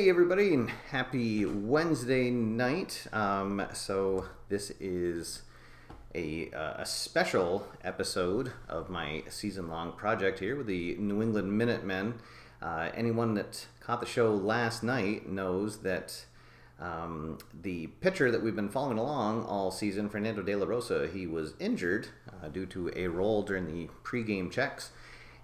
Hey everybody, and happy Wednesday night. So this is a special episode of my season-long project here with the New England Minutemen. Anyone that caught the show last night knows that the pitcher that we've been following along all season, Fernando De La Rosa, he was injured due to a roll during the pregame checks.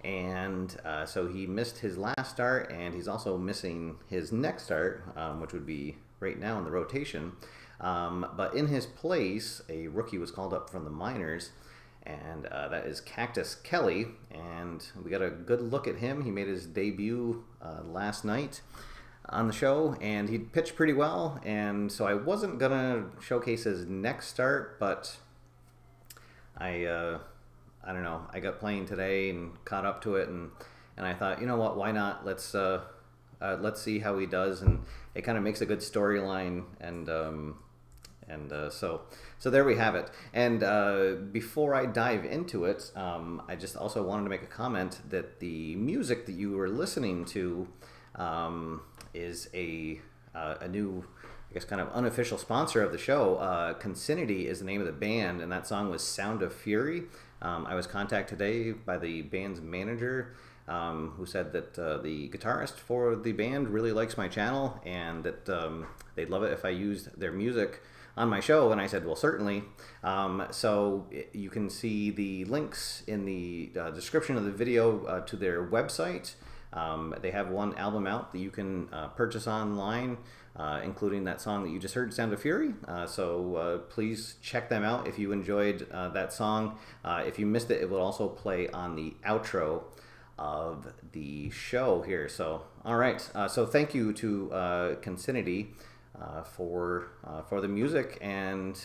And so he missed his last start, and he's also missing his next start, which would be right now in the rotation. But in his place, a rookie was called up from the minors, and that is Cactus Kelley. And we got a good look at him. He made his debut last night on the show, and he pitched pretty well. And so I wasn't going to showcase his next start, but I don't know. I got playing today and caught up to it, and I thought, you know what? Why not? Let's see how he does, and it kind of makes a good storyline, and so there we have it. And before I dive into it, I just also wanted to make a comment that the music that you were listening to is a new, I guess, kind of unofficial sponsor of the show. Consinity is the name of the band, and that song was Sound of Fury. I was contacted today by the band's manager, who said that the guitarist for the band really likes my channel, and that they'd love it if I used their music on my show. And I said, well, certainly. So you can see the links in the description of the video to their website. They have one album out that you can purchase online, including that song that you just heard, Sound of Fury. So please check them out if you enjoyed that song. If you missed it, it will also play on the outro of the show here. So, all right. So thank you to Consinity for the music. And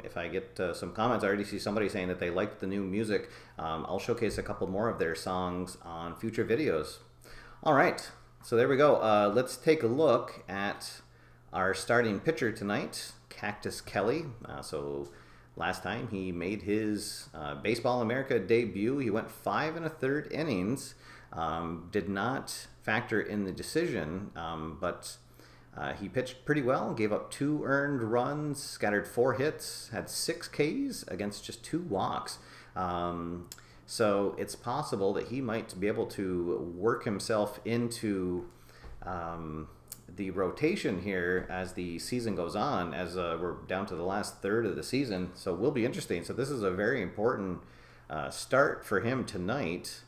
if I get some comments, I already see somebody saying that they liked the new music. I'll showcase a couple more of their songs on future videos. All right, so there we go. Let's take a look at our starting pitcher tonight, Cactus Kelley. So last time he made his Baseball America debut. He went 5 1/3 innings. Did not factor in the decision, but he pitched pretty well. Gave up 2 earned runs, scattered 4 hits, had 6 Ks against just 2 walks. So it's possible that he might be able to work himself into the rotation here as the season goes on, as we're down to the last third of the season. So it will be interesting. So this is a very important start for him tonight.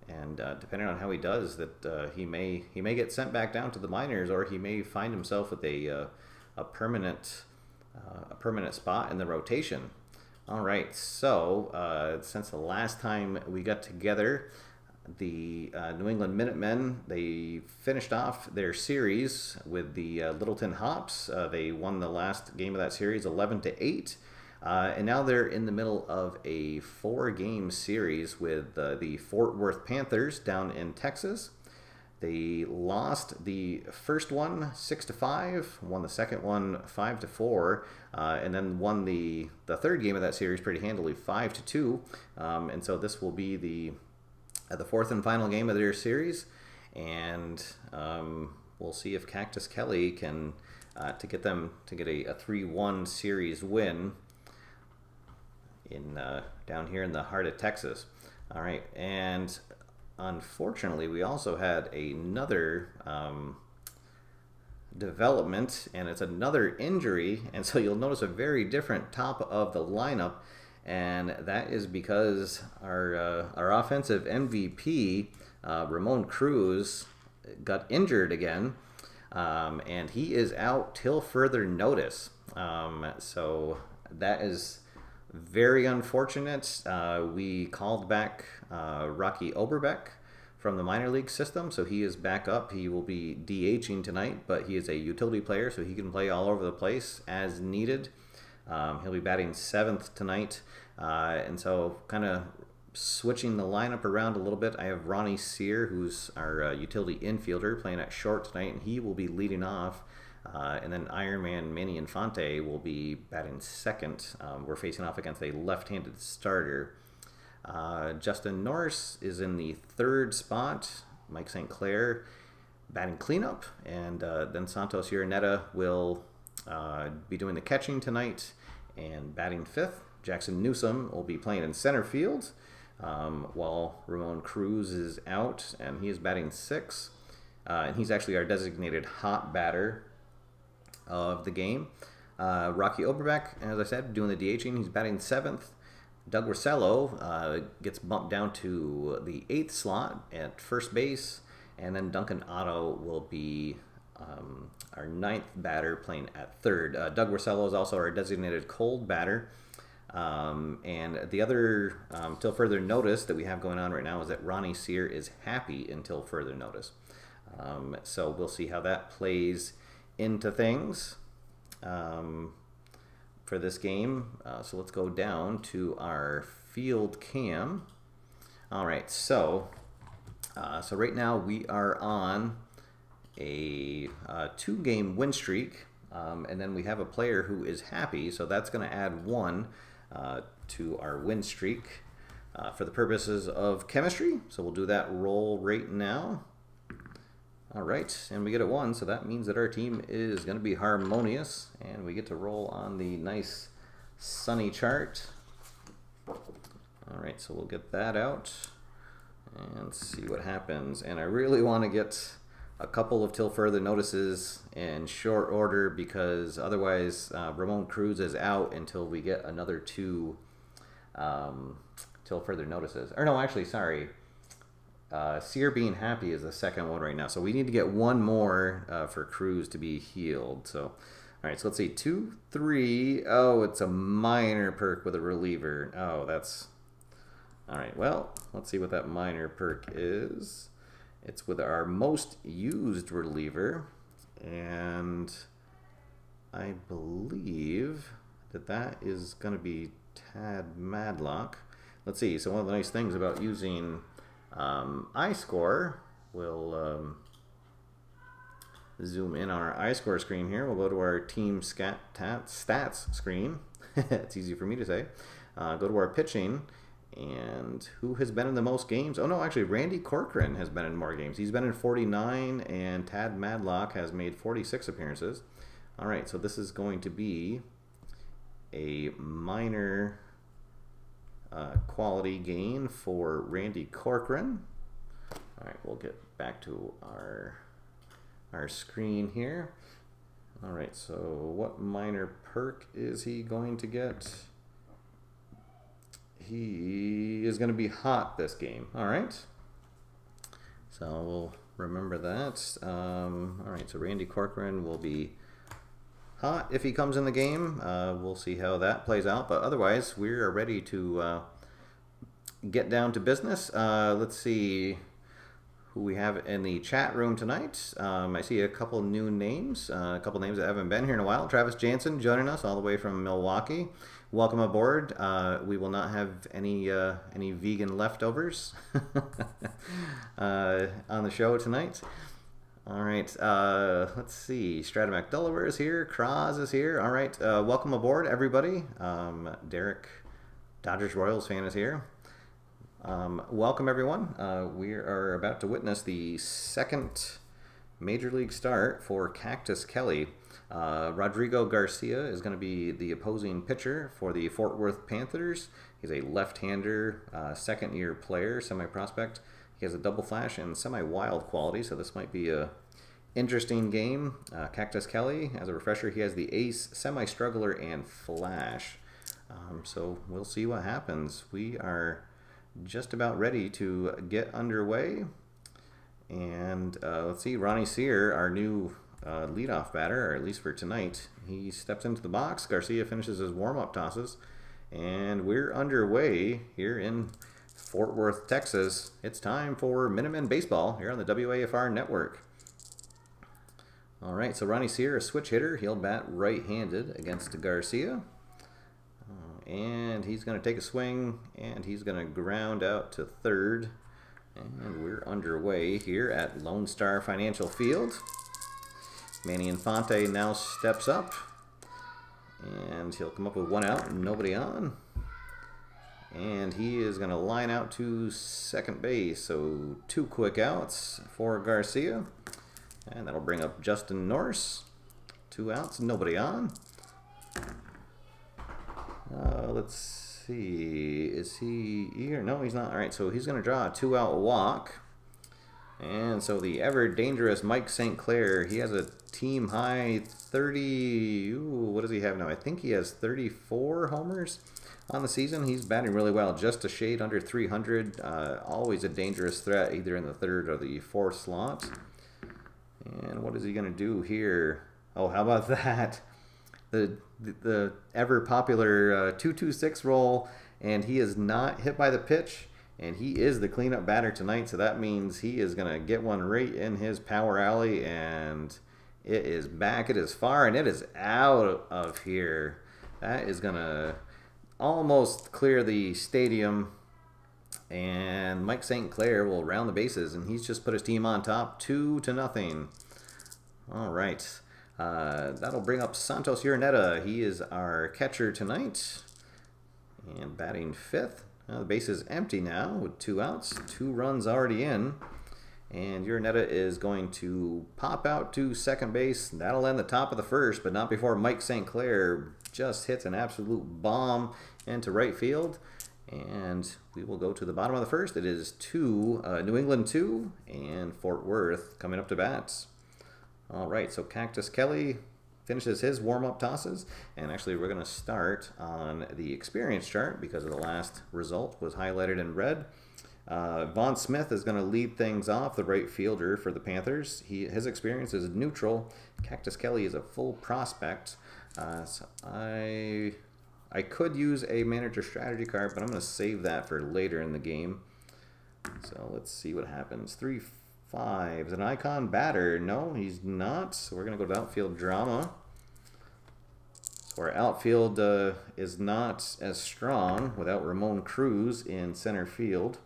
And depending on how he does, that he may get sent back down to the minors, or he may find himself with a permanent spot in the rotation. All right, so since the last time we got together, the New England Minutemen, they finished off their series with the Littleton Hops. They won the last game of that series 11-8, and now they're in the middle of a 4-game series with the Fort Worth Panthers down in Texas. They lost the first one 6-5, won the second one 5-4, and then won the third game of that series pretty handily 5-2. And so this will be the 4th and final game of their series, and we'll see if Cactus Kelley can to get a 3-1 series win in down here in the heart of Texas. All right, and unfortunately, we also had another development, and it's another injury, and so you'll notice a very different top of the lineup, and that is because our offensive MVP, Ramon Cruz, got injured again, and he is out till further notice. So that is very unfortunate. We called back Rocky Oberbeck from the minor league system, so he is back up. He will be DHing tonight, but he is a utility player, so he can play all over the place as needed. He'll be batting 7th tonight, and so kind of switching the lineup around a little bit. I have Ronnie Sear, who's our utility infielder, playing at short tonight, and he will be leading off. And then Ironman Manny Infante will be batting 2nd. We're facing off against a left-handed starter. Justin Norris is in the 3rd spot. Mike St. Clair batting cleanup, and then Santos Uraneta will be doing the catching tonight and batting fifth. Jackson Newsom will be playing in center field, while Ramon Cruz is out, and he is batting sixth. And he's actually our designated hot batter of the game. Rocky Oberbeck, as I said, doing the DHing. He's batting seventh. Doug Rosello gets bumped down to the 8th slot at first base, and then Duncan Otto will be our 9th batter playing at third. Doug Rosello is also our designated cold batter. And the other, till further notice, that we have going on right now is that Ronnie Sear is happy until further notice. So we'll see how that plays into things for this game. So let's go down to our field cam. All right, so right now we are on a 2-game win streak, and then we have a player who is happy, so that's going to add 1 to our win streak for the purposes of chemistry. So we'll do that roll right now. All right, and we get a 1, so that means that our team is going to be harmonious, and we get to roll on the nice sunny chart. All right, so we'll get that out and see what happens. And I really want to get a couple of till further notices in short order, because otherwise Ramon Cruz is out until we get another 2 till further notices. Or no, actually, sorry. Sear being happy is the second one right now. So we need to get 1 more for Cruz to be healed. So, all right, so let's see. 2, 3. Oh, it's a minor perk with a reliever. Oh, that's... All right, well, let's see what that minor perk is. It's with our most used reliever, and I believe that that is going to be Tad Madlock. Let's see. So one of the nice things about using iScore, we'll zoom in on our iScore screen here. We'll go to our team stats screen. It's easy for me to say. Go to our pitching. And who has been in the most games? Oh, no, actually, Randy Corcoran has been in more games. He's been in 49, and Tad Madlock has made 46 appearances. All right, so this is going to be a minor quality gain for Randy Corcoran. All right, we'll get back to our screen here. All right, so what minor perk is he going to get? He is going to be hot this game. All right. So we'll remember that. All right, so Randy Corcoran will be hot if he comes in the game. We'll see how that plays out. But otherwise, we are ready to get down to business. Let's see who we have in the chat room tonight. I see a couple new names, a couple names that haven't been here in a while. Travis Jansen joining us all the way from Milwaukee. Welcome aboard. We will not have any vegan leftovers on the show tonight. All right, let's see. Stratomac Delaware is here. Kraz is here. All right, welcome aboard, everybody. Derek, Dodgers Royals fan, is here. Welcome, everyone. We are about to witness the second Major League start for Cactus Kelley. Rodrigo Garcia is going to be the opposing pitcher for the Fort Worth Panthers. He's a left-hander, second-year player, semi-prospect. He has a double flash and semi-wild quality, so this might be a interesting game. Cactus Kelley, as a refresher, he has the ace, semi-struggler, and flash. So we'll see what happens. We are just about ready to get underway. And let's see, Ronnie Sear, our new leadoff batter, or at least for tonight, he steps into the box. Garcia finishes his warm-up tosses, and we're underway here in Fort Worth, Texas. It's time for Minutemen Baseball here on the WAFR network. All right, so Ronnie Sear, a switch hitter. He'll bat right-handed against Garcia. And he's going to take a swing, and he's going to ground out to third. And we're underway here at Lone Star Financial Field. Manny Infante now steps up, and he'll come up with 1 out and nobody on. And he is going to line out to second base, so 2 quick outs for Garcia. And that'll bring up Justin Norris. 2 outs, nobody on. Let's see. Is he here? No, he's not. All right, so he's going to draw a 2-out walk. And so the ever dangerous Mike St. Clair, he has a team high 30. Ooh, what does he have now? I think he has 34 homers on the season. He's batting really well, just a shade under 300. Always a dangerous threat, either in the 3rd or the 4th slot. And what is he going to do here? Oh, how about that? The ever popular 2-2-6 roll, and he is not hit by the pitch. And he is the cleanup batter tonight, so that means he is going to get one right in his power alley, and it is back, it is far, and it is out of here. That is going to almost clear the stadium, and Mike St. Clair will round the bases, and he's just put his team on top, 2-0. All right, that'll bring up Santos Uraneta. He is our catcher tonight, and batting 5th. The base is empty now with 2 outs, 2 runs already in. And Uraneta is going to pop out to second base. That'll end the top of the 1st, but not before Mike St. Clair just hits an absolute bomb into right field. And we will go to the bottom of the 1st. It is New England 2 and Fort Worth coming up to bats. All right, so Cactus Kelley finishes his warm-up tosses, and actually we're going to start on the experience chart because of the last result was highlighted in red. Vaughn Smith is going to lead things off, the right fielder for the Panthers. His experience is neutral. Cactus Kelley is a full prospect. So I could use a manager strategy card, but I'm going to save that for later in the game. So let's see what happens. 3-5. Is an icon batter? No, he's not. So we're going to go to outfield drama. So our outfield is not as strong without Ramon Cruz in center field.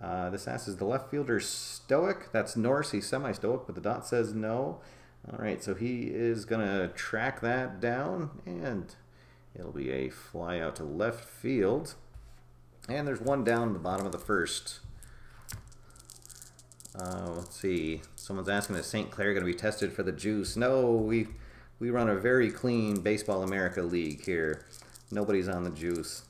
This asks, the left fielder stoic? That's Norris. He's semi-stoic, but the dot says no. All right, so he is going to track that down, and it'll be a fly out to left field. And there's one down at the bottom of the 1st. Let's see. Someone's asking, is St. Clair going to be tested for the juice? No, we run a very clean Baseball America league here. Nobody's on the juice.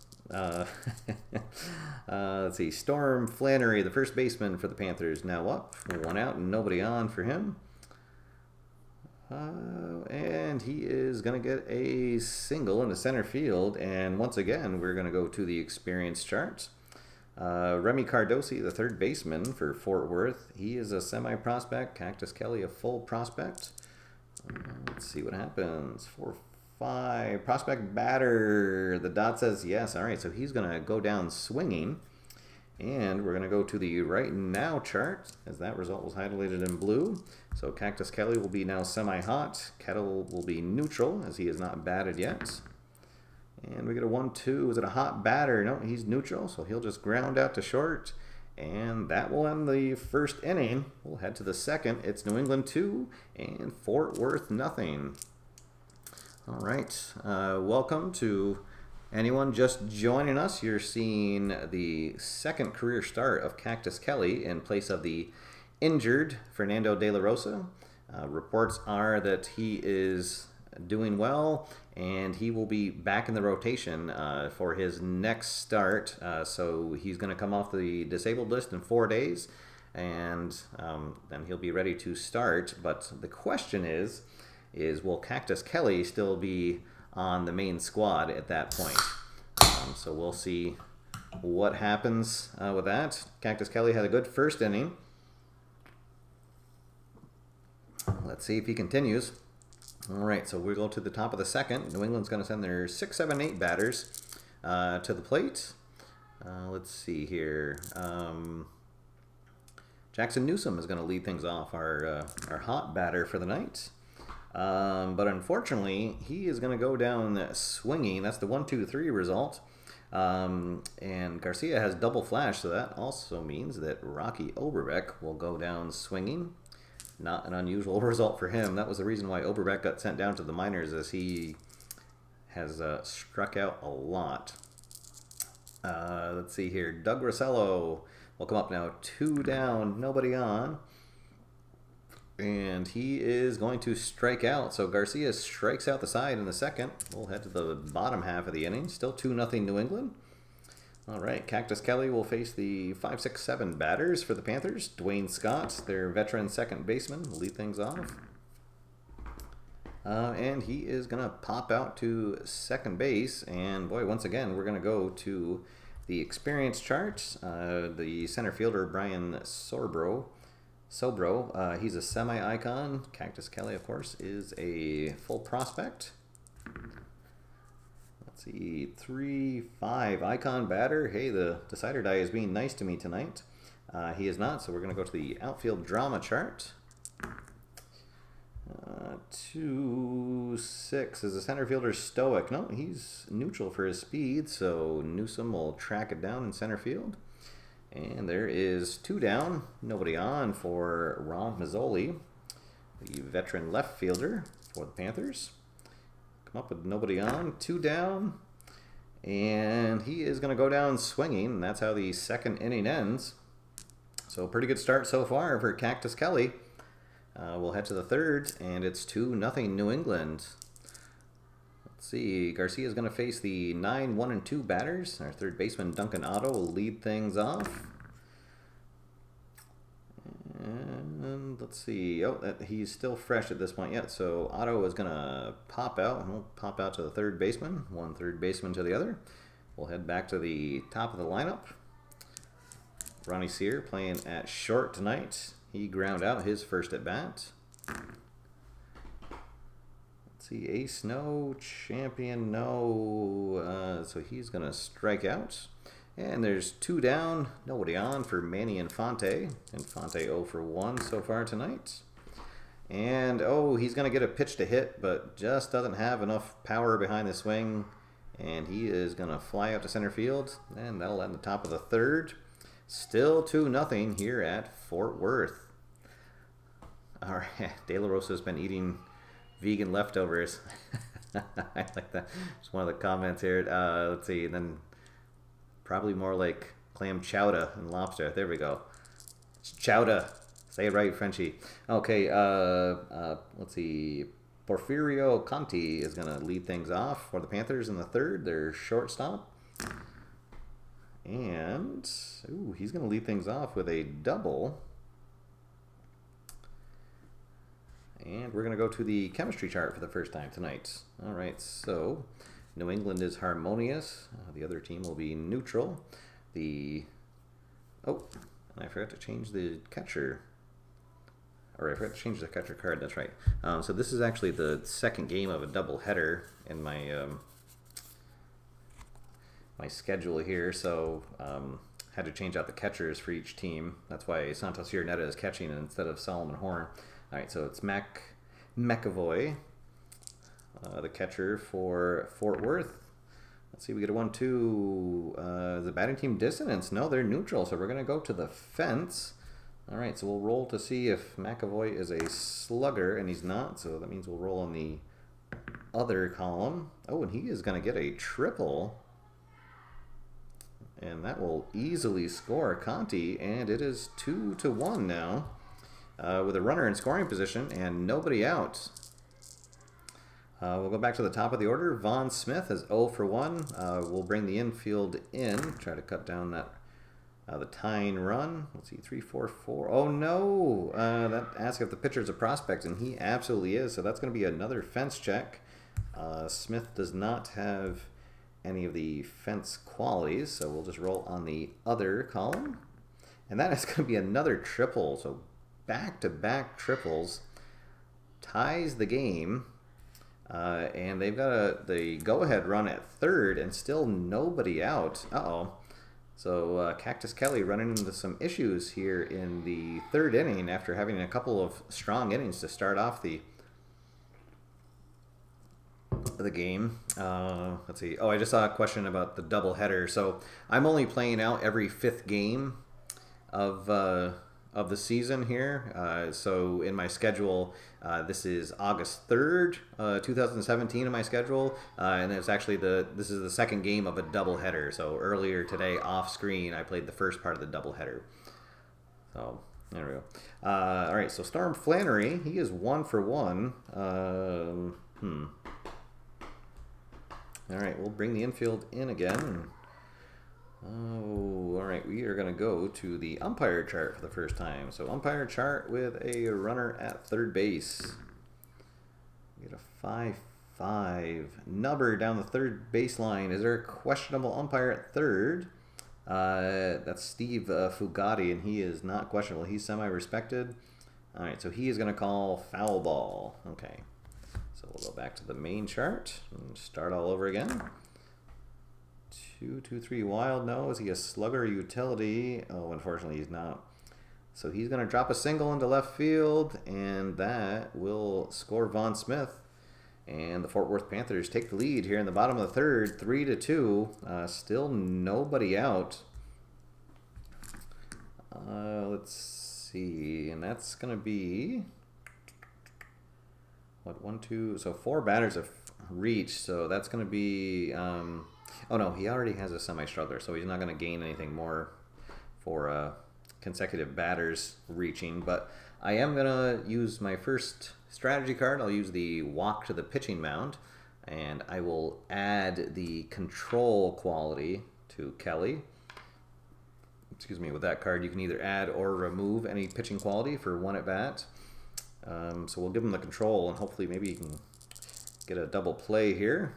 Let's see. Storm Flannery, the first baseman for the Panthers, now up. 1 out and nobody on for him. And he is going to get a single in the center field. And once again, we're going to go to the experience chart. Remy Cardosi, the 3rd baseman for Fort Worth. He is a semi-prospect. Cactus Kelley, a full prospect. Let's see what happens. 4-5. Prospect batter. The dot says yes. All right, so he's going to go down swinging. And we're going to go to the right now chart, as that result was highlighted in blue. So Cactus Kelley will be now semi-hot. Kettle will be neutral, as he is not batted yet. And we get a 1-2. Is it a hot batter? No, he's neutral, so he'll just ground out to short. And that will end the 1st inning. We'll head to the 2nd. It's New England 2 and Fort Worth nothing. All right. Welcome to anyone just joining us. You're seeing the 2nd career start of Cactus Kelley in place of the injured Fernando De La Rosa. Reports are that he is doing well, and he will be back in the rotation for his next start. So he's going to come off the disabled list in 4 days, and then he'll be ready to start. But the question is will Cactus Kelley still be on the main squad at that point? So we'll see what happens with that. Cactus Kelley had a good 1st inning. Let's see if he continues. All right, so we go to the top of the 2nd. New England's going to send their 6, 7, 8 batters to the plate. Let's see here. Jackson Newsom is going to lead things off, our hot batter for the night. But unfortunately, he is going to go down swinging. That's the 1-2-3 result. And Garcia has double flash, so that also means that Rocky Oberbeck will go down swinging. Not an unusual result for him. That was the reason why Oberbeck got sent down to the minors, as he has struck out a lot. Let's see here. Doug Rossello will come up now. 2 down, nobody on. And he is going to strike out. So Garcia strikes out the side in the second. We'll head to the bottom half of the inning. Still 2-0 New England. All right, Cactus Kelley will face the 5, 6, 7 batters for the Panthers. Dwayne Scott, their veteran second baseman, will lead things off. And he is going to pop out to second base. And boy, once again, we're going to go to the experience charts. The center fielder, Brian Sobro, he's a semi-icon. Cactus Kelley, of course, is a full prospect. Let's see, 3-5 icon batter. Hey, the decider die is being nice to me tonight. He is not, so we're going to go to the outfield drama chart. 2-6 is a center fielder stoic. No, he's neutral for his speed, so Newsom will track it down in center field. And there is 2 down, nobody on for Ron Mazzoli, the veteran left fielder for the Panthers. Come up with nobody on, 2 down, and he is going to go down swinging, and that's how the second inning ends. So pretty good start so far for Cactus Kelley. We'll head to the third, and it's 2-0 New England. Let's see, Garcia is going to face the 9, 1, and 2 batters. Our third baseman, Duncan Otto, will lead things off. And let's see, he's still fresh at this point yet, so Otto is going to pop out, and we'll pop out to the third baseman, one third baseman to the other. We'll head back to the top of the lineup. Ronnie Sear playing at short tonight. He ground out his first at bat. Let's see, ace no, champion no, so he's going to strike out. And there's 2 down, nobody on for Manny Infante. Infante 0 for 1 so far tonight. And he's going to get a pitch to hit, but just doesn't have enough power behind the swing. And he is going to fly out to center field, and that'll end the top of the third. Still 2-0 here at Fort Worth. All right, De La Rosa has been eating vegan leftovers. I like that. It's one of the comments here. Let's see, then probably more like clam chowder and lobster. There we go. It's chowder. Say it right, Frenchie. Okay, let's see. Porfirio Conti is going to lead things off for the Panthers in the third. Their shortstop. And he's going to lead things off with a double. And we're going to go to the chemistry chart for the first time tonight. All right, so New England is harmonious. The other team will be neutral. And I forgot to change the catcher. Or I forgot to change the catcher card, that's right. So this is actually the second game of a double header in my my schedule here, so had to change out the catchers for each team. That's why Santos Iurnetta is catching instead of Solomon Horn. All right, so it's McAvoy, the catcher for Fort Worth. Let's see, we get a 1-2. The batting team dissonance. No, they're neutral, so we're going to go to the fence. All right, so we'll roll to see if McAvoy is a slugger, and he's not, so that means we'll roll on the other column. And he is going to get a triple. And that will easily score Conti, and it is 2-1 now. With a runner in scoring position and nobody out. We'll go back to the top of the order. Vaughn Smith is 0 for 1. We'll bring the infield in, try to cut down that the tying run. Let's see, 3-4-4. Oh no! That asks if the pitcher's a prospect, and he absolutely is. So that's going to be another fence check. Smith does not have any of the fence qualities, so we'll just roll on the other column. And that is going to be another triple. So back-to-back triples ties the game, and they've got the go-ahead run at third and still nobody out. So Cactus Kelley running into some issues here in the third inning after having a couple of strong innings to start off the game. Let's see. I just saw a question about the doubleheader. So I'm only playing out every 5th game of the season here. So in my schedule, this is August 3rd, 2017 in my schedule, and it's actually this is the second game of a doubleheader. So earlier today, off screen, I played the first part of the doubleheader. So There we go. All right, so Storm Flannery, he is 1 for 1. All right, we'll bring the infield in again. Oh, all right, we are going to go to the umpire chart for the first time. So umpire chart with a runner at third base. We get a 5-5. Nubber down the third baseline. Is there a questionable umpire at third? That's Steve Fugatti, and he is not questionable. He's semi-respected. All right, so he is going to call foul ball. Okay, so we'll go back to the main chart and start all over again. 2-2-3 wild. No, is he a slugger utility? Oh, unfortunately, he's not. So he's going to drop a single into left field, and that will score Vaughn Smith. And the Fort Worth Panthers take the lead here in the bottom of the third, 3-2. Still nobody out. Let's see, and that's going to be what, 1, 2. So 4 batters have reached. So that's going to be. Oh no, he already has a semi-struggler, so he's not going to gain anything more for consecutive batters reaching. But I am going to use my first strategy card. I'll use the walk to the pitching mound, and I will add the control quality to Kelley. Excuse me, with that card you can either add or remove any pitching quality for 1 at bat. So we'll give him the control, and hopefully maybe he can get a double play here.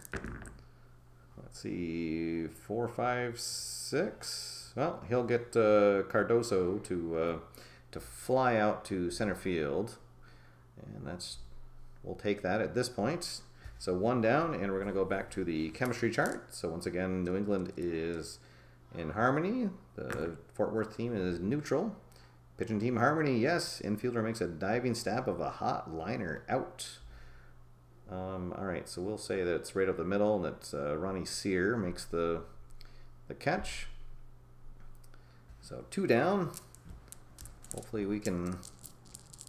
Let's see, 4, 5, 6. Well, he'll get Cardoso to fly out to center field, and we'll take that at this point. So 1 down, and we're going to go back to the chemistry chart. So once again, New England is in harmony. The Fort Worth team is neutral. Pitching team harmony, yes. Infielder makes a diving stab of a hot liner out. All right, so we'll say that it's right up the middle, and that Ronnie Sear makes the catch. So 2 down. Hopefully we can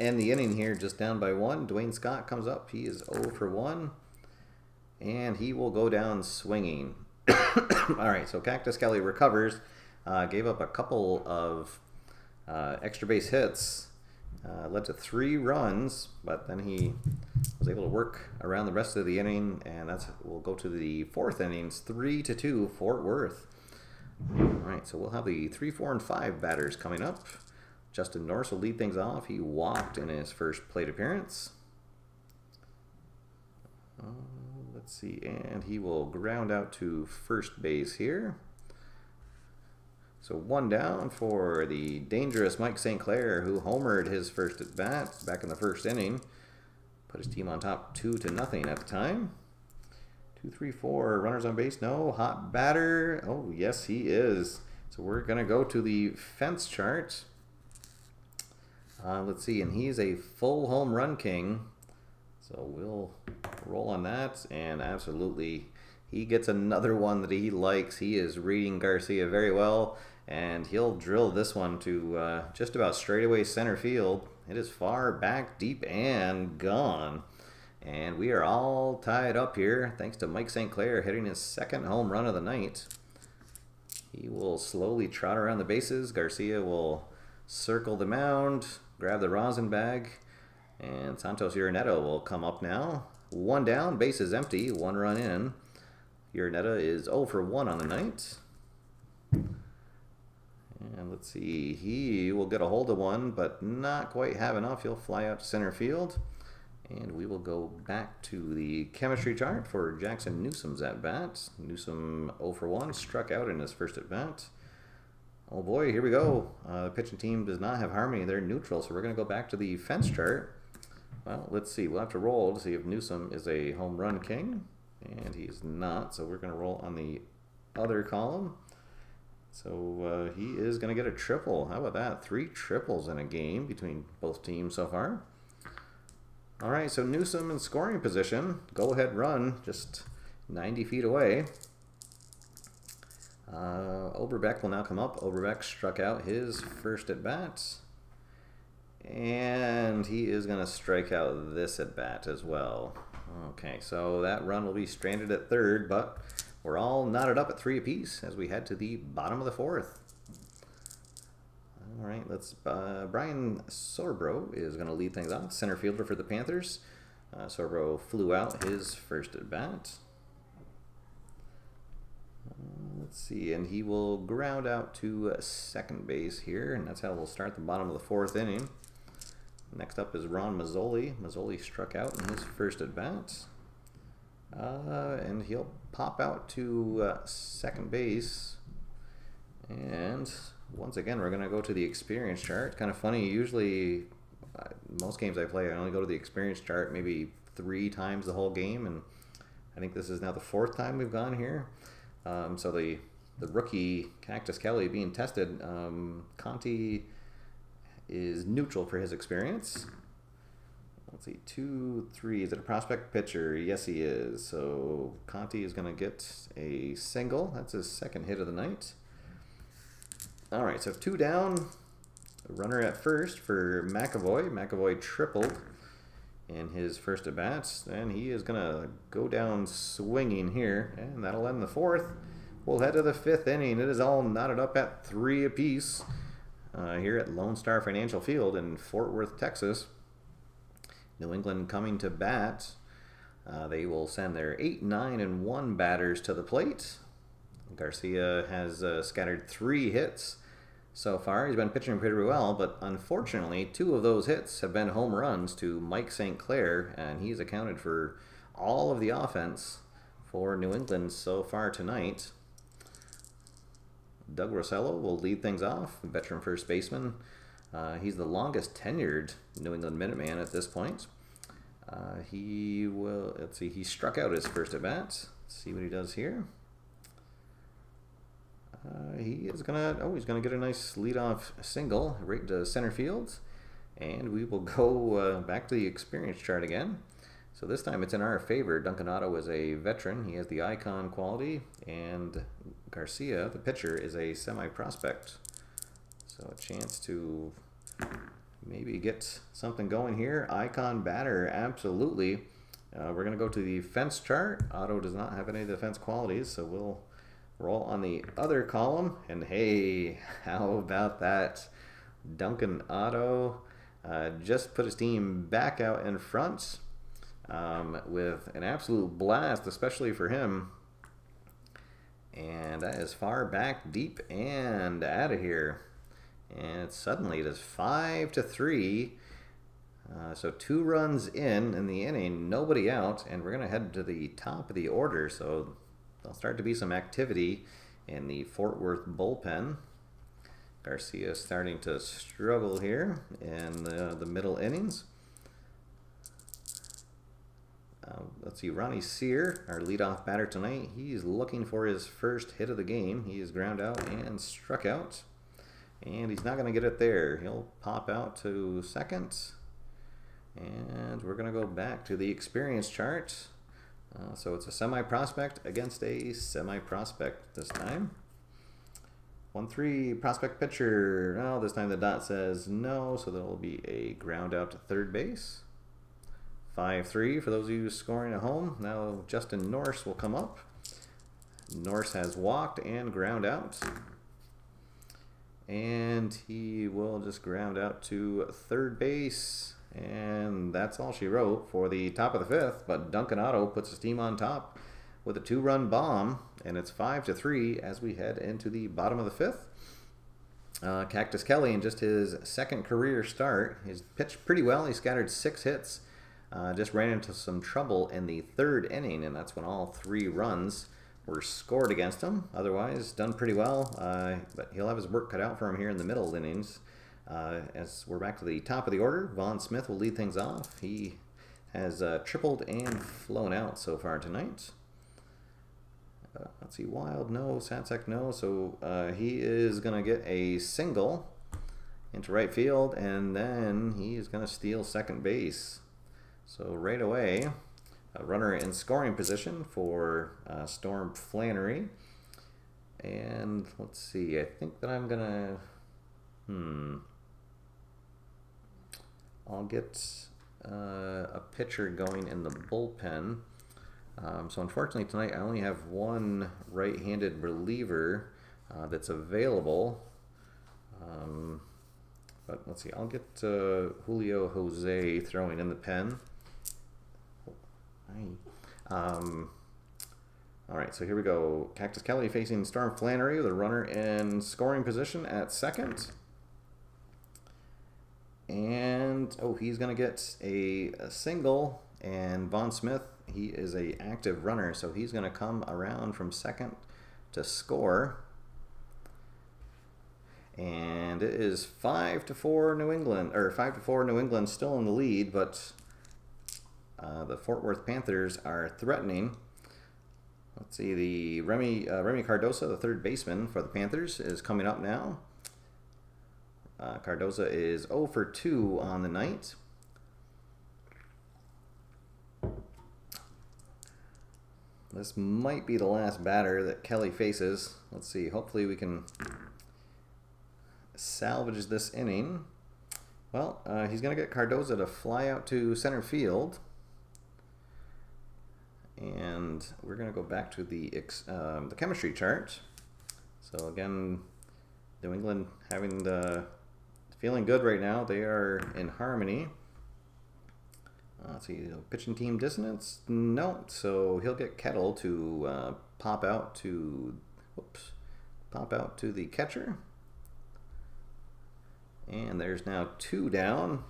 end the inning here just down by 1. Dwayne Scott comes up. He is 0 for 1, and he will go down swinging. All right, so Cactus Kelley recovers. Gave up a couple of extra base hits. Led to 3 runs, but then he was able to work around the rest of the inning, and we'll go to the 4th innings, 3-2 Fort Worth. All right, so we'll have the 3, 4, and 5 batters coming up. Justin Norris will lead things off. He walked in his first plate appearance. Let's see, and he will ground out to first base here. So 1 down for the dangerous Mike St. Clair, who homered his first at bat back in the 1st inning. Put his team on top 2-0 at the time. 2, 3, 4 runners on base. No, hot batter. Oh, yes, he is. So we're going to go to the fence chart. Let's see, and he's a full home run king. So we'll roll on that, and absolutely, he gets another one that he likes. He is reading Garcia very well, and he'll drill this one to just about straightaway center field. It is far back, deep, and gone. And we are all tied up here, thanks to Mike St. Clair hitting his 2nd home run of the night. He will slowly trot around the bases. Garcia will circle the mound, grab the rosin bag, and Santos Uraneta will come up now. 1 down, base is empty, 1 run in. Uraneta is 0 for 1 on the night. And let's see, he will get a hold of one, but not quite have enough. He'll fly out to center field. And we will go back to the chemistry chart for Jackson Newsom's at-bat. Newsom 0 for 1, struck out in his first at-bat. Oh boy, here we go. The pitching team does not have harmony. They're neutral, so we're going to go back to the fence chart. Well, let's see. We'll have to roll to see if Newsom is a home run king. And he's not, so we're going to roll on the other column. So he is going to get a triple. How about that? 3 triples in a game between both teams so far. All right, so Newsom in scoring position. Go-ahead run, just 90 feet away. Oberbeck will now come up. Oberbeck struck out his first at-bat. And he is going to strike out this at-bat as well. Okay, so that run will be stranded at third, but we're all knotted up at 3 apiece as we head to the bottom of the 4th. All right, let's. Brian Sorbro is going to lead things off, center fielder for the Panthers. Sorbro flew out his first at bat. Let's see, and he will ground out to second base here, and that's how we'll start the bottom of the fourth inning. Next up is Ron Mazzoli. Mazzoli struck out in his first at bat. And he'll pop out to second base. And once again, we're going to go to the experience chart. Kind of funny, usually most games I play, I only go to the experience chart maybe 3 times the whole game, and I think this is now the 4th time we've gone here. So the rookie Cactus Kelley being tested, Conti is neutral for his experience. Let's see, 2, 3. Is it a prospect pitcher? Yes, he is. So Conti is going to get a single. That's his second hit of the night. All right, so 2 down. Runner at first for McAvoy. McAvoy tripled in his first at bat, and he is going to go down swinging here, and that'll end the 4th. We'll head to the 5th inning. It is all knotted up at 3 apiece here at Lone Star Financial Field in Fort Worth, Texas. New England coming to bat. They will send their 8, 9, and 1 batters to the plate. Garcia has scattered 3 hits so far. He's been pitching pretty well, but unfortunately 2 of those hits have been home runs to Mike St. Clair, and he's accounted for all of the offense for New England so far tonight. Doug Rossello will lead things off, veteran first baseman. He's the longest tenured New England Minuteman at this point. He will, let's see, he struck out his first at bat. Let's see what he does here. He is he's gonna get a nice leadoff single right to center field, and we will go back to the experience chart again. So this time it's in our favor. Duncan Otto is a veteran. He has the icon quality, and Garcia, the pitcher, is a semi-prospect. So a chance to maybe get something going here. Icon batter, absolutely. We're going to go to the fence chart. Otto does not have any of the fence qualities, so we'll roll on the other column. And hey, how about that? Duncan Otto just put his team back out in front with an absolute blast, especially for him. And that is far back, deep, and out of here. And suddenly it is 5-3. So 2 runs in the inning, nobody out, and we're going to head to the top of the order. So there'll start to be some activity in the Fort Worth bullpen. Garcia starting to struggle here in the middle innings. Let's see, Ronnie Sear, our leadoff batter tonight, he's looking for his first hit of the game. He is ground out and struck out. And he's not going to get it there. He'll pop out to second. And we're going to go back to the experience chart. So it's a semi-prospect against a semi-prospect this time. 1-3 prospect pitcher. No, this time the dot says no, so there will be a ground out to third base. 5-3 for those of you scoring at home. Now Justin Norse will come up. Norse has walked and ground out. And he will just ground out to third base. And that's all she wrote for the top of the 5th. But Duncan Otto puts his team on top with a 2-run bomb. And it's 5-3 as we head into the bottom of the 5th. Cactus Kelley, in just his 2nd career start, he's pitched pretty well. He scattered 6 hits. Just ran into some trouble in the 3rd inning, and that's when all 3 runs were scored against him. Otherwise, done pretty well, but he'll have his work cut out for him here in the middle innings. As we're back to the top of the order, Vaughn Smith will lead things off. He has tripled and flown out so far tonight. Let's see, Wild, no. Satsek, no. So he is going to get a single into right field, and then he is going to steal second base. So right away, a runner in scoring position for Storm Flannery. And let's see, I think that I'm going to, I'll get a pitcher going in the bullpen. So unfortunately tonight I only have 1 right-handed reliever that's available. But let's see, I'll get Julio Jose throwing in the pen. All right, so here we go. Cactus Kelley facing Storm Flannery with a runner in scoring position at second. And, oh, he's going to get a single. And Vaughn Smith, he is a active runner, so he's going to come around from second to score. And it is 5-4 New England, or 5-4 New England, still in the lead, but the Fort Worth Panthers are threatening. Let's see, the Remy Cardoza, the third baseman for the Panthers, is coming up now. Cardoza is 0 for 2 on the night. This might be the last batter that Kelley faces. Let's see, hopefully we can salvage this inning. Well, he's going to get Cardoza to fly out to center field. And we're going to go back to the chemistry chart. So again, New England feeling good right now. They are in harmony. Let's see, pitching team dissonance? No. So he'll get Kettle to pop out to the catcher. And there's now 2 down.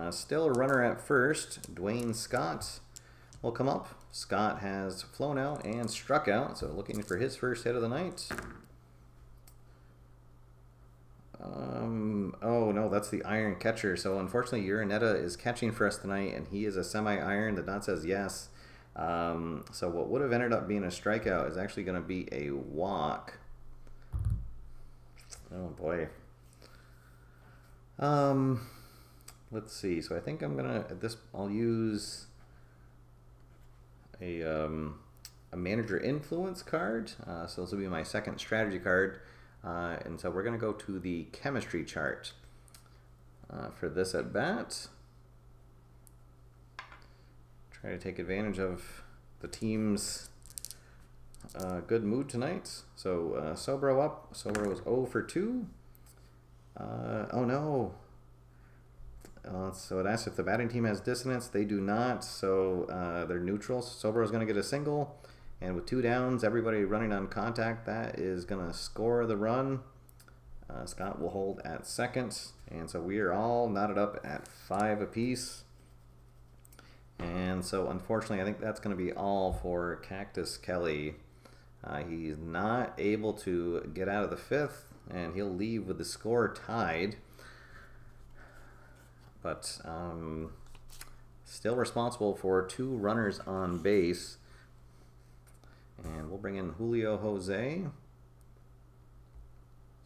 Still a runner at first. Dwayne Scott will come up. Scott has flown out and struck out, so looking for his first hit of the night. Oh no, that's the iron catcher. So unfortunately, Uraneta is catching for us tonight, and he is a semi-iron. The dot says yes. So what would have ended up being a strikeout is actually going to be a walk. Oh boy. Let's see. So I think I'm gonna I'll use a manager influence card. So this will be my second strategy card. And so we're going to go to the chemistry chart for this at bat. Try to take advantage of the team's good mood tonight. So Sobro up. Sobro was 0 for 2. Oh no. So it asks if the batting team has dissonance. They do not, so they're neutral. Sobro is going to get a single. And with 2 downs, everybody running on contact, that is going to score the run. Scott will hold at second. And so we are all knotted up at 5 apiece. And so unfortunately, I think that's going to be all for Cactus Kelley. He's not able to get out of the 5th, and he'll leave with the score tied. But still responsible for 2 runners on base. And we'll bring in Julio Jose.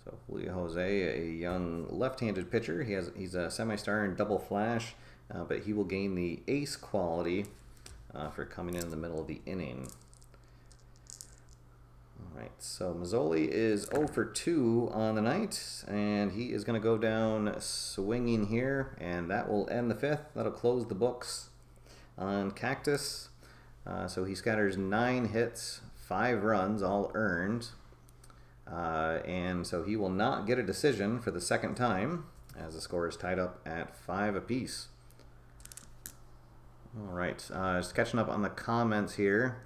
So Julio Jose, a young left-handed pitcher. He's a semi-star in double flash, but he will gain the ace quality for coming in the middle of the inning. All right, so Mazzoli is 0 for 2 on the night, and he is going to go down swinging here, and that will end the 5th. That'll close the books on Cactus. So he scatters 9 hits, 5 runs, all earned. And so he will not get a decision for the second time, as the score is tied up at 5 apiece. All right, just catching up on the comments here.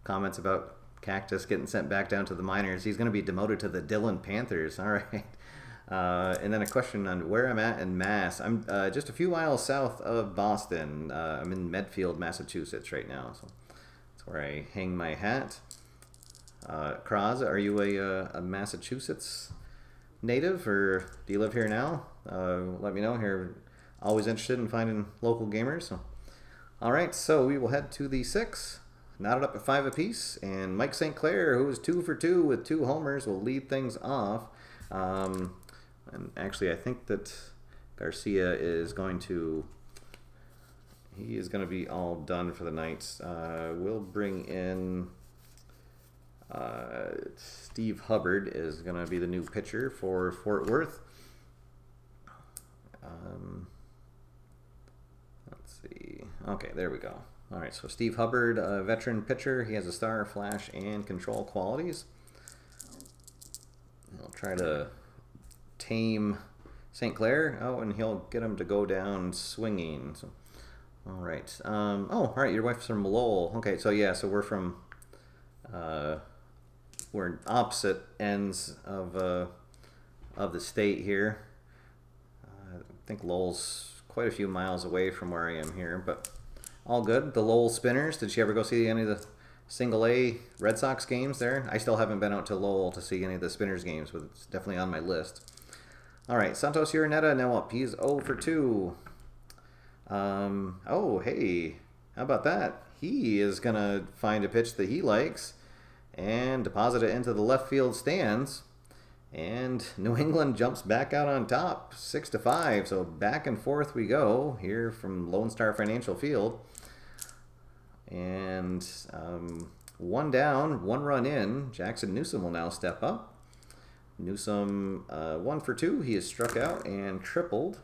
Comments about Cactus getting sent back down to the minors. He's going to be demoted to the Dillon Panthers. All right. And then a question on where I'm at in Mass. I'm just a few miles south of Boston. I'm in Medfield, Massachusetts right now. So that's where I hang my hat. Kraz, are you a Massachusetts native, or do you live here now? Let me know here. Always interested in finding local gamers. So. All right, so we will head to the 6. Knotted up at 5 apiece. And Mike St. Clair, who is 2 for 2 with 2 homers, will lead things off. And actually, I think that Garcia is going to... He is going to be all done for the night. We'll bring in... Steve Hubbard is going to be the new pitcher for Fort Worth. Let's see. Okay, there we go. All right, so Steve Hubbard, a veteran pitcher. He has a star, flash, and control qualities. I'll try to tame St. Clair. Oh, and he'll get him to go down swinging. So, all right. Oh, all right. Your wife's from Lowell. Okay, so yeah, so we're from we're opposite ends of the state here. I think Lowell's quite a few miles away from where I am here, but all good. The Lowell Spinners. Did she ever go see any of the Single A Red Sox games there? I still haven't been out to Lowell to see any of the Spinners games, but it's definitely on my list. All right, Santos Uraneta now up. He's 0 for 2. Oh, hey, how about that? He is going to find a pitch that he likes and deposit it into the left field stands. And New England jumps back out on top, 6-5. So back and forth we go here from Lone Star Financial Field. And 1 down, 1 run in. Jackson Newsom will now step up. Newsom 1 for 2. He is struck out and tripled.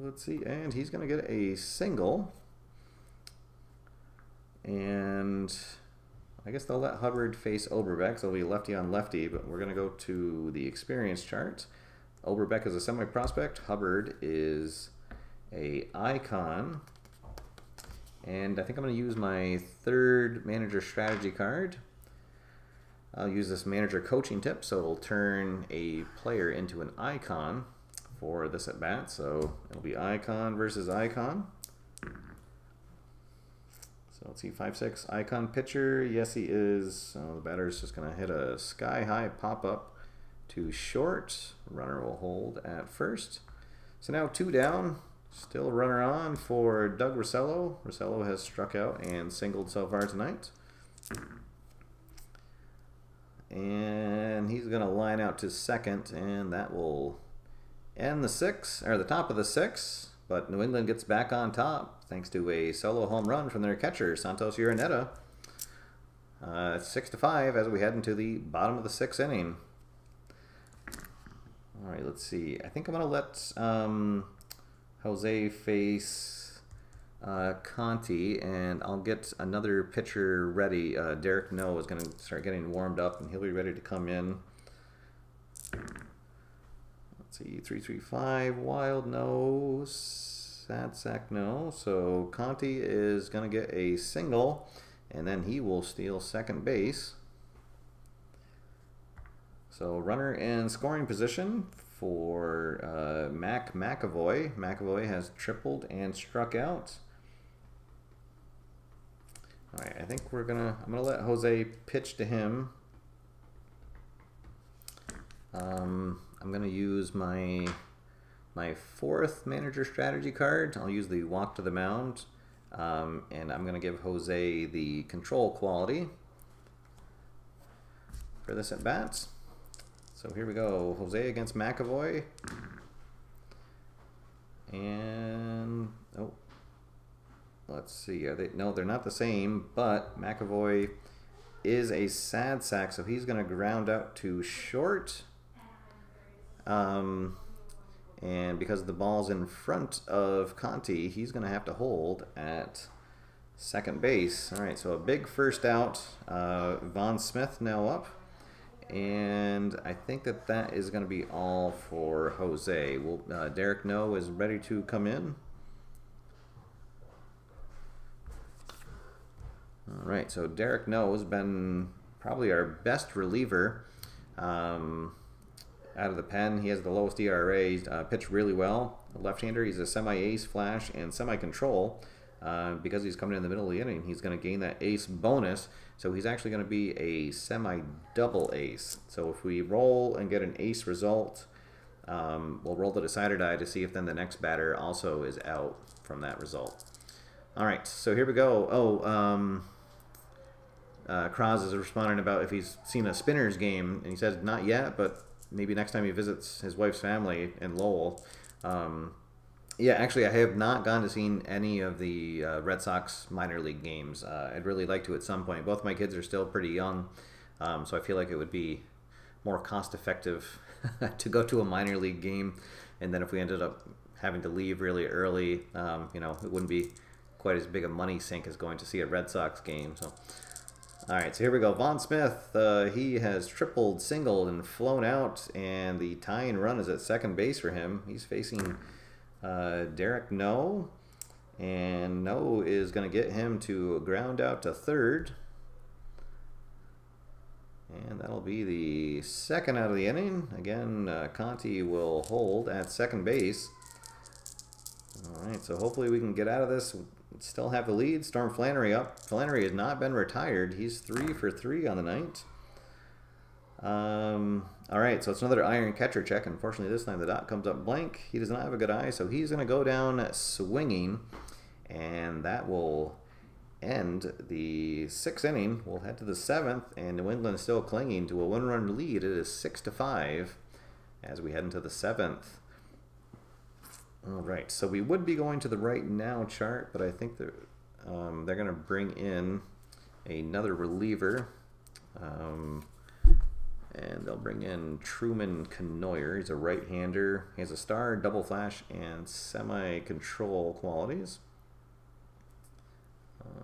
Let's see, and he's going to get a single. And I guess they'll let Hubbard face Oberbeck, so it'll be lefty on lefty, but we're going to go to the experience chart. Oberbeck is a semi-prospect. Hubbard is a icon. And I think I'm going to use my 3rd manager strategy card. I'll use this manager coaching tip, so it'll turn a player into an icon for this at bat. So it'll be icon versus icon. So let's see, 5-6 icon pitcher. Yes, he is. So the batter is just going to hit a sky-high pop-up to short. Runner will hold at first. So now 2 down. Still a runner on for Doug Rosello. Rosello has struck out and singled so far tonight. And he's going to line out to second, and that will end the 6th, or the top of the 6th. But New England gets back on top thanks to a solo home run from their catcher, Santos Uraneta. 6-5 as we head into the bottom of the 6th inning. All right, let's see. I think I'm going to let Jose face Conti, and I'll get another pitcher ready. Derek No is going to start getting warmed up, and he'll be ready to come in. Let's see, 3-3-5, Wild No, Sad Sack No. So Conti is going to get a single, and then he will steal second base. So runner in scoring position for McAvoy. McAvoy has tripled and struck out. All right, I think I'm gonna let Jose pitch to him. I'm gonna use my 4th manager strategy card. I'll use the walk to the mound, and I'm gonna give Jose the control quality for this at bats. So here we go, Jose against McAvoy. And, oh, let's see, no, they're not the same, but McAvoy is a sad sack, so he's going to ground out to short. And because the ball's in front of Conti, he's going to have to hold at second base. All right, so a big first out. Von Smith now up. And I think that is going to be all for Jose. Derek No is ready to come in. All right, so Derek No has been probably our best reliever out of the pen. He has the lowest ERA. He's pitched really well. Left-hander, he's a semi-ace, flash, and semi-control. Because he's coming in the middle of the inning, he's going to gain that ace bonus. So he's actually going to be a semi-double ace. So if we roll and get an ace result, we'll roll the decider die to see if then the next batter also is out from that result. All right, so here we go. Oh, Kraz is responding about if he's seen a Spinners game, and he says not yet, but maybe next time he visits his wife's family in Lowell. Yeah, actually, I have not gone to see any of the Red Sox minor league games. I'd really like to at some point. Both my kids are still pretty young, so I feel like it would be more cost-effective to go to a minor league game, and then if we ended up having to leave really early, you know, it wouldn't be quite as big a money sink as going to see a Red Sox game. So, All right, so here we go. Vaughn Smith, he has tripled, singled, and flown out, and the tying run is at second base for him. He's facing Derek No, and No is going to get him to ground out to third. And that'll be the second out of the inning. Again, Conti will hold at second base. All right, so hopefully we can get out of this. Still have the lead. Storm Flannery up. Flannery has not been retired. He's 3 for 3 on the night. All right, so it's another iron catcher check. Unfortunately, this time the dot comes up blank. He does not have a good eye, so he's going to go down swinging, and that will end the 6th inning. We'll head to the 7th, and New England is still clinging to a 1-run lead. It is 6-5 as we head into the 7th. All right, so we would be going to the right now chart, but I think they're going to bring in another reliever, and they'll bring in Truman Canoyer. He's a right-hander. He has a star, double flash, and semi-control qualities.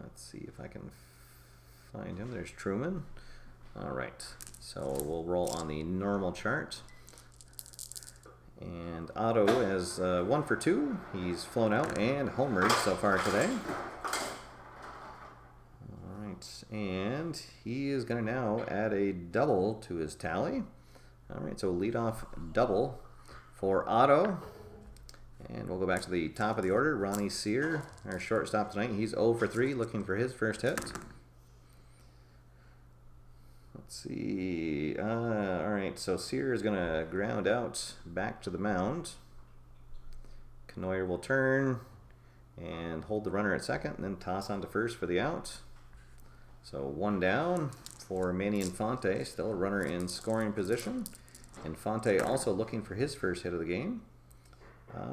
Let's see if I can find him. There's Truman. All right, so we'll roll on the normal chart. And Otto is 1 for 2. He's flown out and homered so far today. All right, and he is going to now add a double to his tally. All right, so leadoff double for Otto. And we'll go back to the top of the order. Ronnie Sear, our shortstop tonight. He's 0 for 3, looking for his first hit. Let's see. All right, so Sear is going to ground out back to the mound. Canoyer will turn and hold the runner at second, and then toss on to first for the out. So 1 down for Manny Infante, still a runner in scoring position. Infante also looking for his first hit of the game.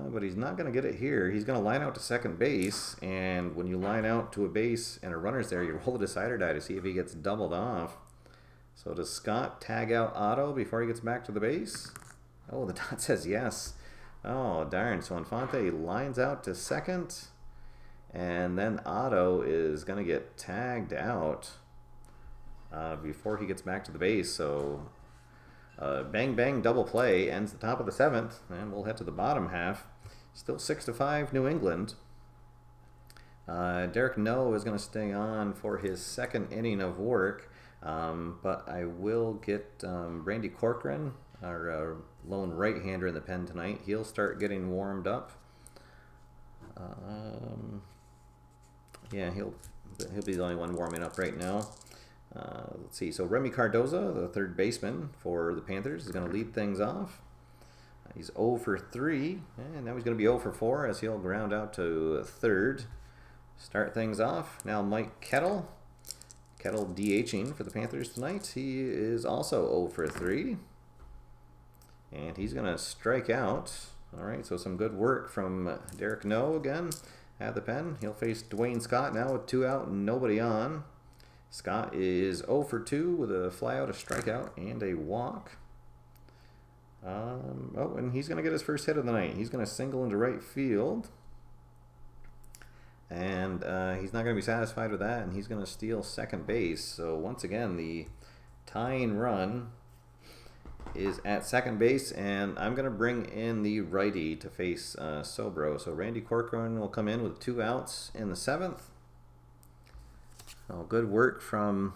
But he's not going to get it here. He's going to line out to second base, and when you line out to a base and a runner's there, you roll the decider die to see if he gets doubled off. So does Scott tag out Otto before he gets back to the base? Oh, the dot says yes. Oh, darn. So Infante lines out to second, and then Otto is going to get tagged out before he gets back to the base. So bang, bang, double play ends the top of the 7th, and we'll head to the bottom half. Still 6-5 New England. Derek No is going to stay on for his 2nd inning of work, but I will get Randy Corcoran, our lone right-hander in the pen tonight. He'll start getting warmed up. Yeah, he'll be the only one warming up right now. Let's see, so Remy Cardoza, the 3rd baseman for the Panthers, is going to lead things off. He's 0 for 3, and now he's going to be 0 for 4 as he'll ground out to 3rd. Start things off. Now Mike Kettle. Kettle DHing for the Panthers tonight. He is also 0 for 3, and he's going to strike out. All right, so some good work from Derek No again at the pen. He'll face Dwayne Scott now with 2 out and nobody on. Scott is 0 for 2 with a flyout, a strikeout, and a walk. Oh, and he's going to get his first hit of the night. He's going to single into right field. And he's not going to be satisfied with that, and he's going to steal second base. So once again, the tying run is at second base, and I'm going to bring in the righty to face Sobro. So Randy Corcoran will come in with 2 outs in the 7th. Oh, good work from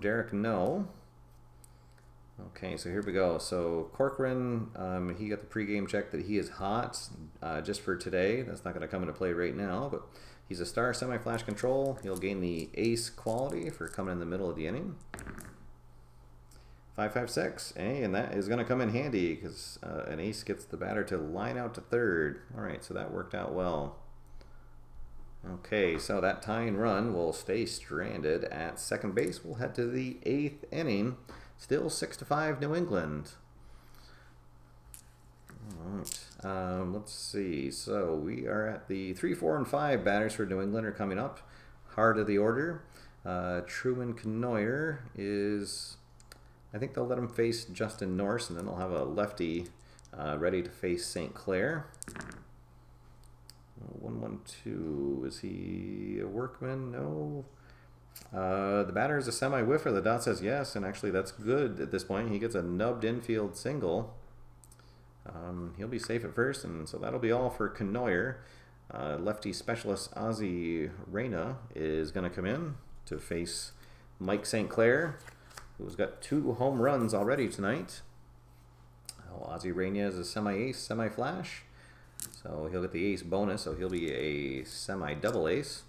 Derek No. Okay, so here we go. So Corcoran, he got the pregame check that he is hot just for today. That's not going to come into play right now, but he's a star semi-flash control. He'll gain the ace quality for coming in the middle of the inning. 5-5-6, hey, and that is going to come in handy because an ace gets the batter to line out to 3rd. All right, so that worked out well. Okay, so that tying run will stay stranded at second base. We'll head to the 8th inning. Still 6-5 New England. All right, let's see. So we are at the 3, 4, and 5 batters for New England are coming up. Heart of the order. Truman Canoyer is, I think they'll let him face Justin Norse, and then they'll have a lefty ready to face St. Clair. 112. Is he a workman? No. The batter is a semi-whiffer. The dot says yes, and actually that's good at this point. He gets a nubbed infield single. He'll be safe at first, and so that'll be all for Canoyer. Lefty specialist Ozzie Reyna is going to come in to face Mike St. Clair, who's got 2 home runs already tonight. Ozzie Reyna is a semi-ace, semi-flash, so he'll get the ace bonus, so he'll be a semi-double ace.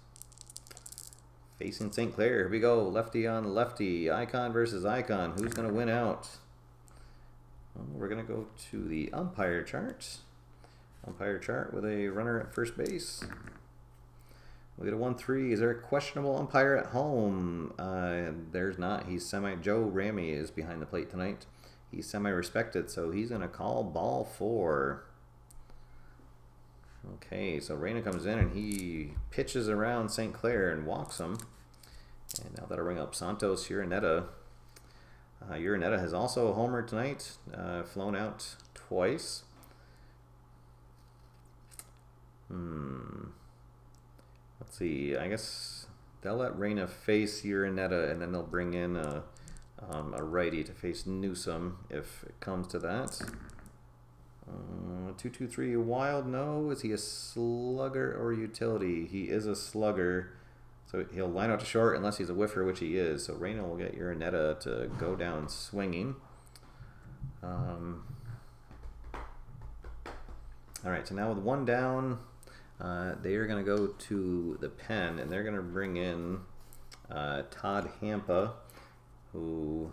Facing St. Clair, here we go, lefty on lefty, icon versus icon. Who's going to win out? Well, we're going to go to the umpire chart. Umpire chart with a runner at first base. We get a 1-3. Is there a questionable umpire at home? There's not. He's Joe Ramey is behind the plate tonight. He's semi-respected, so he's going to call ball 4. Okay, so Reyna comes in and he pitches around St. Clair and walks him. And now that'll bring up Santos Uraneta. Uraneta has also homered tonight, flown out twice. Let's see, I guess they'll let Reyna face Uraneta and then they'll bring in a righty to face Newsom if it comes to that. 2-2-3 wild, no. Is he a slugger or utility? He is a slugger, so he'll line out to short unless he's a whiffer, which he is. So Reyna will get Uraneta to go down swinging. All right, so now with 1 down, they are going to go to the pen and they're going to bring in Todd Hampa, who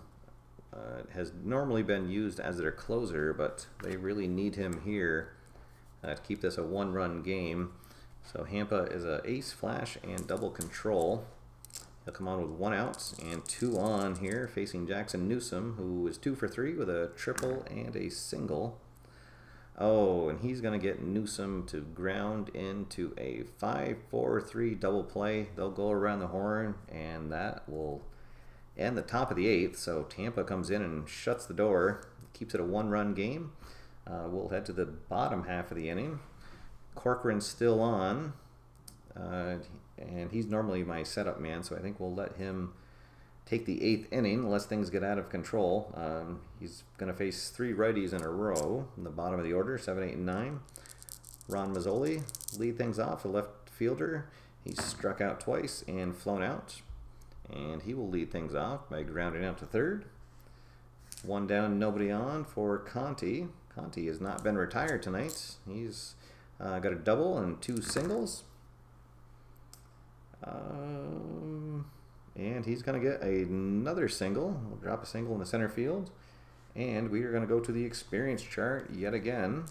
has normally been used as their closer, but they really need him here to keep this a 1-run game. So Hampa is a ace, flash, and double control. He'll come on with 1 out and 2 on here, facing Jackson Newsom, who is 2 for 3 with a triple and a single. Oh, and he's going to get Newsom to ground into a 5-4-3 double play. They'll go around the horn, and that will end the top of the 8th. So Tampa comes in and shuts the door, keeps it a 1-run game. We'll head to the bottom half of the inning. Corcoran's still on, and he's normally my setup man, so I think we'll let him take the 8th inning unless things get out of control. He's going to face 3 righties in a row in the bottom of the order, 7, 8, and 9. Ron Mazzoli lead things off, a left fielder. He's struck out twice and flown out, and he will lead things off by grounding out to third. 1 down, nobody on for Conti. Conti has not been retired tonight. He's got a double and 2 singles. And he's going to get another single. We'll drop a single in the center field. And we are going to go to the experience chart yet again.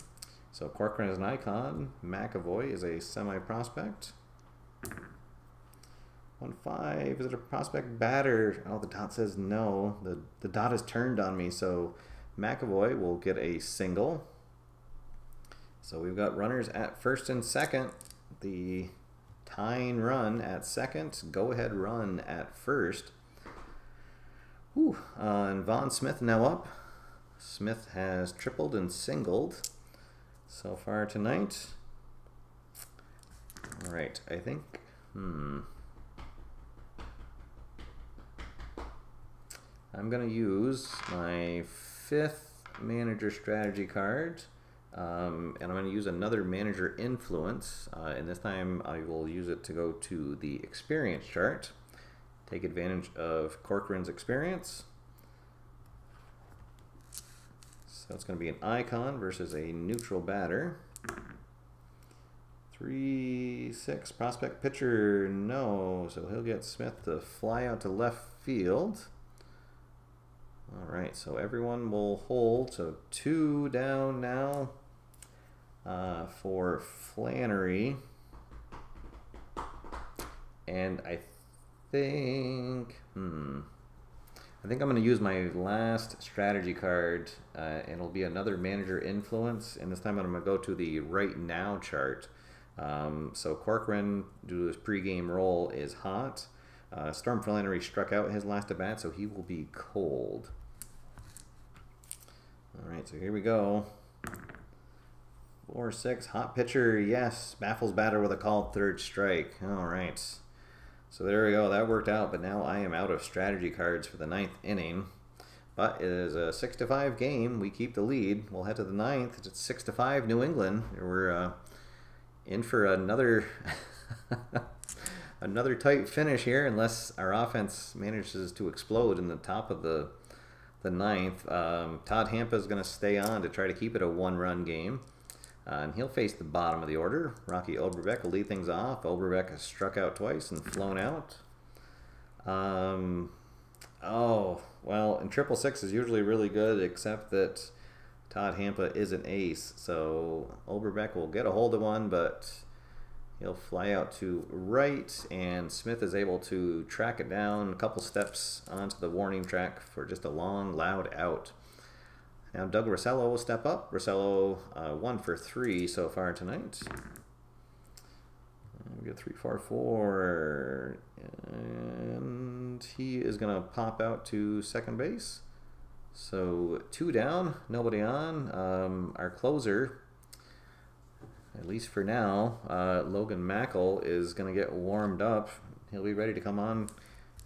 So Corcoran is an icon. McAvoy is a semi-prospect. 1-5. Is it a prospect batter? Oh, the dot says no. The dot is turned on me. So McAvoy will get a single. So we've got runners at first and second. The tying run at second, go-ahead run at first. And Vaughn Smith now up. Smith has tripled and singled so far tonight. All right, I think, I'm going to use my 5th manager strategy card. And I'm going to use another manager influence, and this time I will use it to go to the experience chart, take advantage of Corcoran's experience. So it's going to be an icon versus a neutral batter. 3-6 prospect pitcher, no, so he'll get Smith to fly out to left field. All right, so everyone will hold, so 2 down now. For Flannery, and I think I'm going to use my last strategy card, and it'll be another manager influence, and this time I'm going to go to the right now chart. So Corcoran, due to his pregame role, is hot. Storm Flannery struck out his last at bat, so he will be cold. All right, so here we go. 4-6, hot pitcher, yes. Baffles batter with a called third strike. All right. So there we go. That worked out, but now I am out of strategy cards for the 9th inning. But it is a 6-5 game. We keep the lead. We'll head to the 9th. It's 6-5 New England. We're in for another another tight finish here, unless our offense manages to explode in the top of the 9th. Todd Hampa is going to stay on to try to keep it a 1-run game. And he'll face the bottom of the order. Rocky Oberbeck will lead things off. Oberbeck has struck out twice and flown out. Oh, well, and 666 is usually really good, except that Todd Hampa is an ace. So Oberbeck will get a hold of one, but he'll fly out to right, and Smith is able to track it down a couple steps onto the warning track for just a long, loud out. Now Doug Rossello will step up. Rossello 1 for 3 so far tonight. We get 3-4-4, and he is going to pop out to second base. So 2 down, nobody on. Our closer, at least for now, Logan Mackel, is going to get warmed up. He'll be ready to come on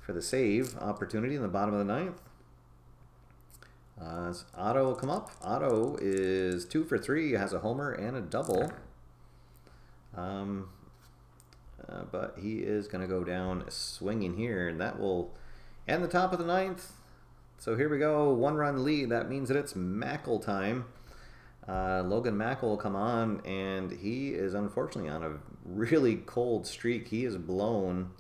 for the save opportunity in the bottom of the 9th. Otto will come up. Otto is 2 for 3, has a homer and a double. But he is going to go down swinging here, and that will end the top of the 9th. So here we go, 1-run lead. That means that it's Mackel time. Logan Mackel will come on, and he is unfortunately on a really cold streak. He has blown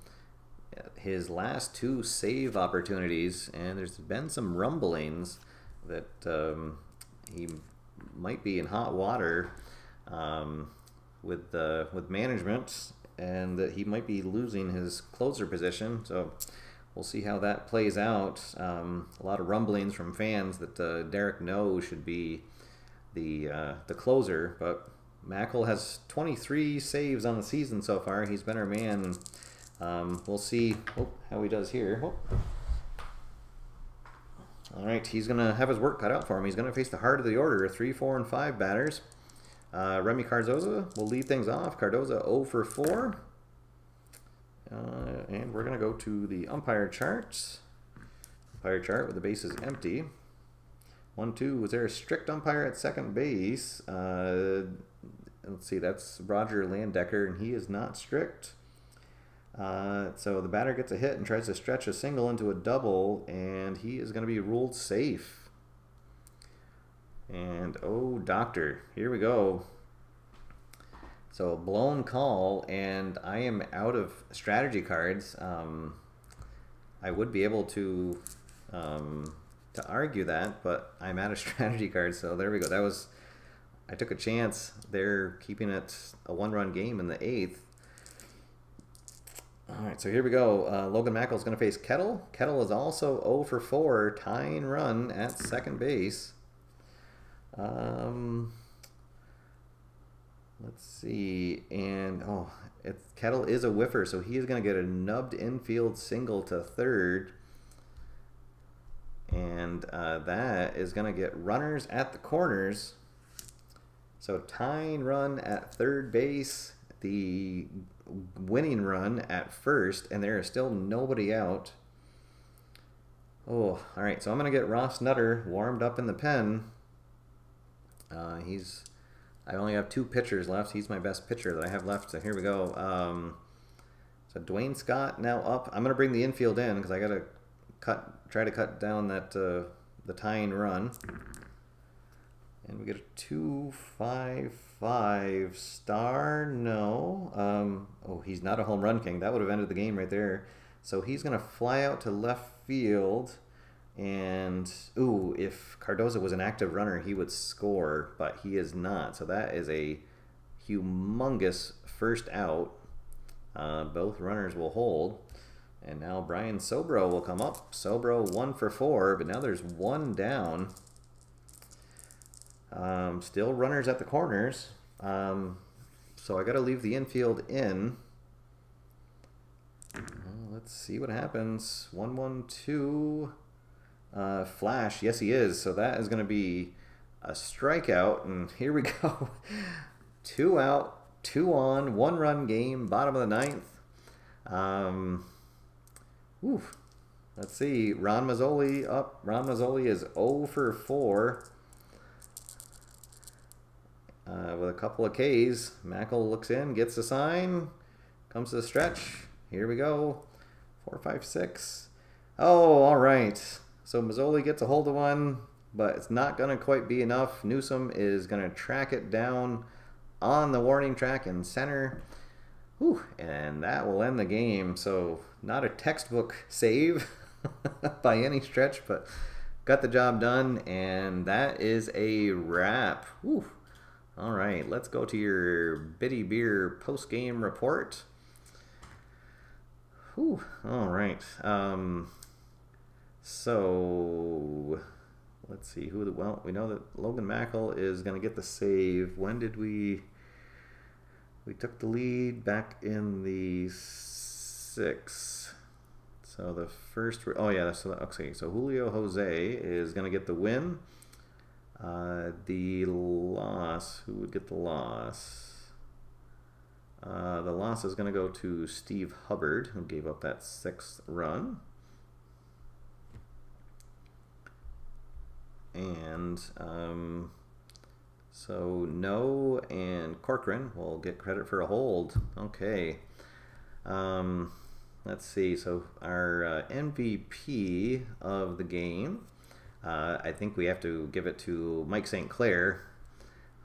his last 2 save opportunities, and there's been some rumblings that he might be in hot water with management, and that he might be losing his closer position. So we'll see how that plays out. A lot of rumblings from fans that Derek No should be the closer, but Mackel has 23 saves on the season so far. He's been our man. We'll see how he does here. All right, he's going to have his work cut out for him. He's going to face the heart of the order, 3, 4, and 5 batters. Remy Cardoza will lead things off. Cardoza 0 for 4. And we're going to go to the umpire charts. Umpire chart with the bases empty. 1-2. Was there a strict umpire at second base? Let's see, that's Roger Landecker, and he is not strict. So the batter gets a hit and tries to stretch a single into a double, and he is going to be ruled safe. And oh, doctor, here we go. So blown call, and I am out of strategy cards. I would be able to argue that, but I'm out of strategy cards. So there we go. I took a chance. They're keeping it a 1-run game in the 8th. All right, so here we go. Logan Mackel is going to face Kettle. Kettle is also 0 for 4, tying run at second base. Let's see, and Kettle is a whiffer, so he is going to get a nubbed infield single to third, and that is going to get runners at the corners. So tying run at third base, the winning run at first, and there is still nobody out. Oh, all right, so I'm going to get Ross Nutter warmed up in the pen. I only have 2 pitchers left. He's my best pitcher that I have left, so here we go. So Dwayne Scott now up. I'm going to bring the infield in because I got to try to cut down that the tying run. And we get a 2-5-5 star. No. Oh, he's not a home run king. That would have ended the game right there. So he's going to fly out to left field. And, ooh, if Cardoza was an active runner, he would score, but he is not. So that is a humongous first out. Both runners will hold. And now Brian Sobro will come up. Sobro 1 for 4, but now there's 1 down. Still runners at the corners. So I got to leave the infield in. Let's see what happens. 1-1-2. Flash, yes he is. So that is going to be a strikeout, and here we go. 2 out, 2 on, 1-run game, bottom of the ninth. Let's see. Ron Mazzoli up. Ron Mazzoli is 0 for 4 with a couple of Ks. Mackle looks in, gets the sign, comes to the stretch. Here we go. 4, 5, 6. Oh, all right. So Mazzoli gets a hold of one, but it's not going to quite be enough. Newsom is going to track it down on the warning track in center. Whew, and that will end the game. So not a textbook save by any stretch, but got the job done, and that is a wrap. Whew. All right, let's go to your Bitty Beer post-game report. Whew. All right. So let's see who. Well, we know that Logan Mackle is going to get the save. When did we took the lead back in the 6th. So the first. Oh yeah. So okay. So Julio Jose is going to get the win. The loss. Who would get the loss? The loss is going to go to Steve Hubbard, who gave up that 6th run. And so No and Corcoran will get credit for a hold. Okay. Let's see. So our MVP of the game, I think we have to give it to Mike St. Clair,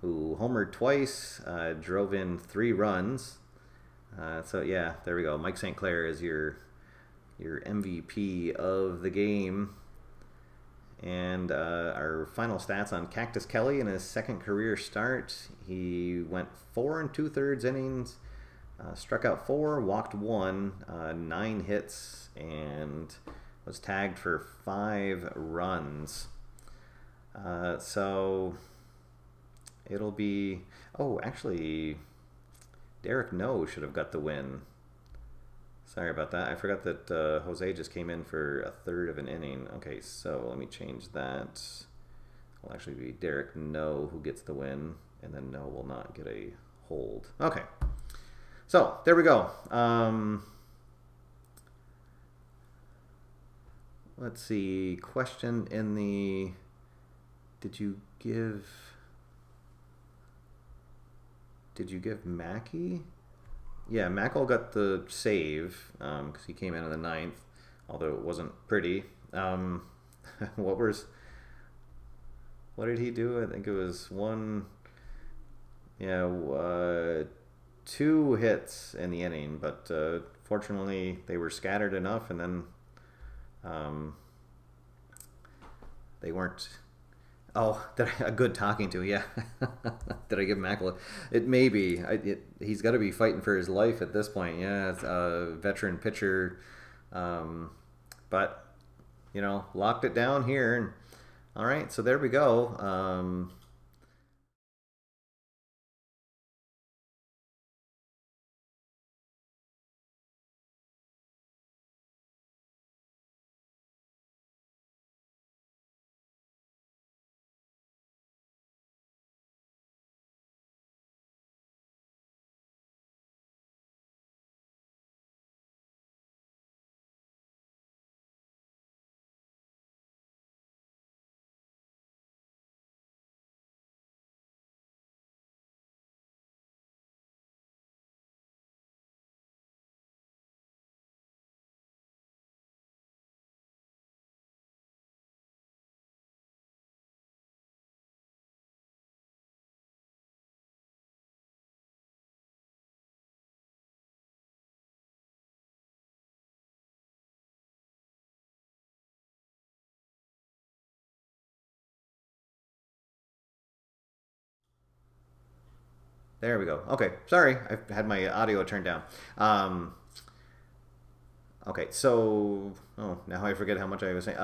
who homered twice, drove in 3 runs. So yeah, there we go. Mike St. Clair is your MVP of the game. And our final stats on Cactus Kelley in his 2nd career start. He went 4 2/3 innings, struck out 4, walked 1, 9 hits, and was tagged for 5 runs. So it'll be. Oh, actually, Derek No should have got the win. Sorry about that. I forgot that Jose just came in for 1/3 of an inning. Okay, so let me change that. It'll actually be Derek No who gets the win, and then No will not get a hold. Okay, so there we go. Let's see. Question in the. Did you give Mackey? Yeah, Mackle got the save because he came in the 9th, although it wasn't pretty. What did he do? I think it was 2 hits in the inning, but fortunately they were scattered enough, and then they weren't. Oh, a good talking to, yeah. Did I give Mackle? It may be. He's got to be fighting for his life at this point. Yeah, it's a veteran pitcher. But, locked it down here. And, all right, so there we go. There we go. Okay, sorry, I had my audio turned down. Okay, so now I forget how much I was saying.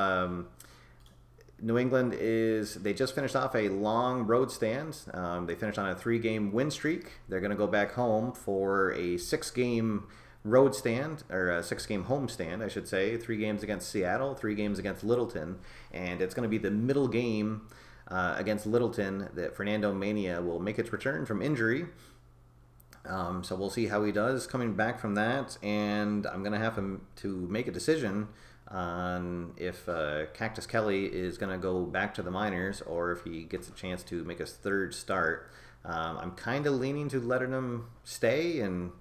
New England they just finished off a long road stand. They finished on a 3-game win streak. They're going to go back home for a 6-game road stand, or a 6-game home stand, I should say. 3 games against Seattle, 3 games against Littleton, and it's going to be the middle game against Littleton that Fernando Mania will make its return from injury. So we'll see how he does coming back from that, and I'm going to have him to make a decision on if Cactus Kelley is going to go back to the minors or if he gets a chance to make his third start. I'm kind of leaning to letting him stay and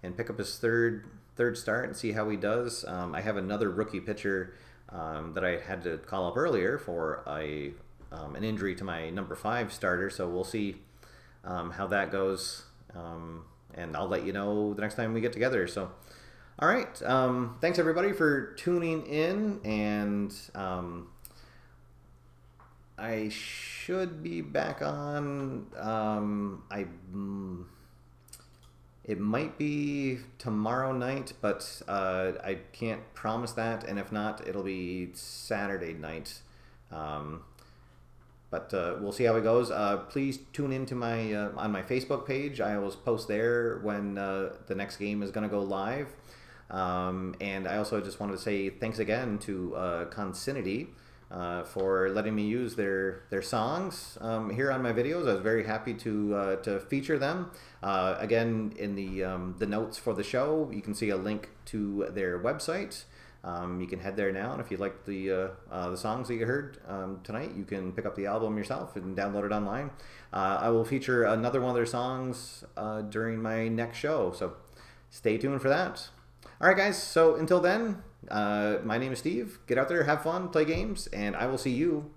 pick up his third start and see how he does. I have another rookie pitcher that I had to call up earlier for an injury to my number 5 starter, so we'll see how that goes. And I'll let you know the next time we get together. So, all right. Thanks everybody for tuning in, and I should be back on. It might be tomorrow night, but I can't promise that. And if not, it'll be Saturday night. But we'll see how it goes. Please tune into my on my Facebook page. I always post there when the next game is going to go live. And I also just wanted to say thanks again to Consinity for letting me use their songs here on my videos. I was very happy to feature them. Again, in the notes for the show, you can see a link to their website. You can head there now, and if you like the songs that you heard tonight, you can pick up the album yourself and download it online. I will feature another one of their songs during my next show, so stay tuned for that. All right, guys, so until then, my name is Steve. Get out there, have fun, play games, and I will see you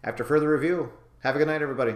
after further review. Have a good night, everybody.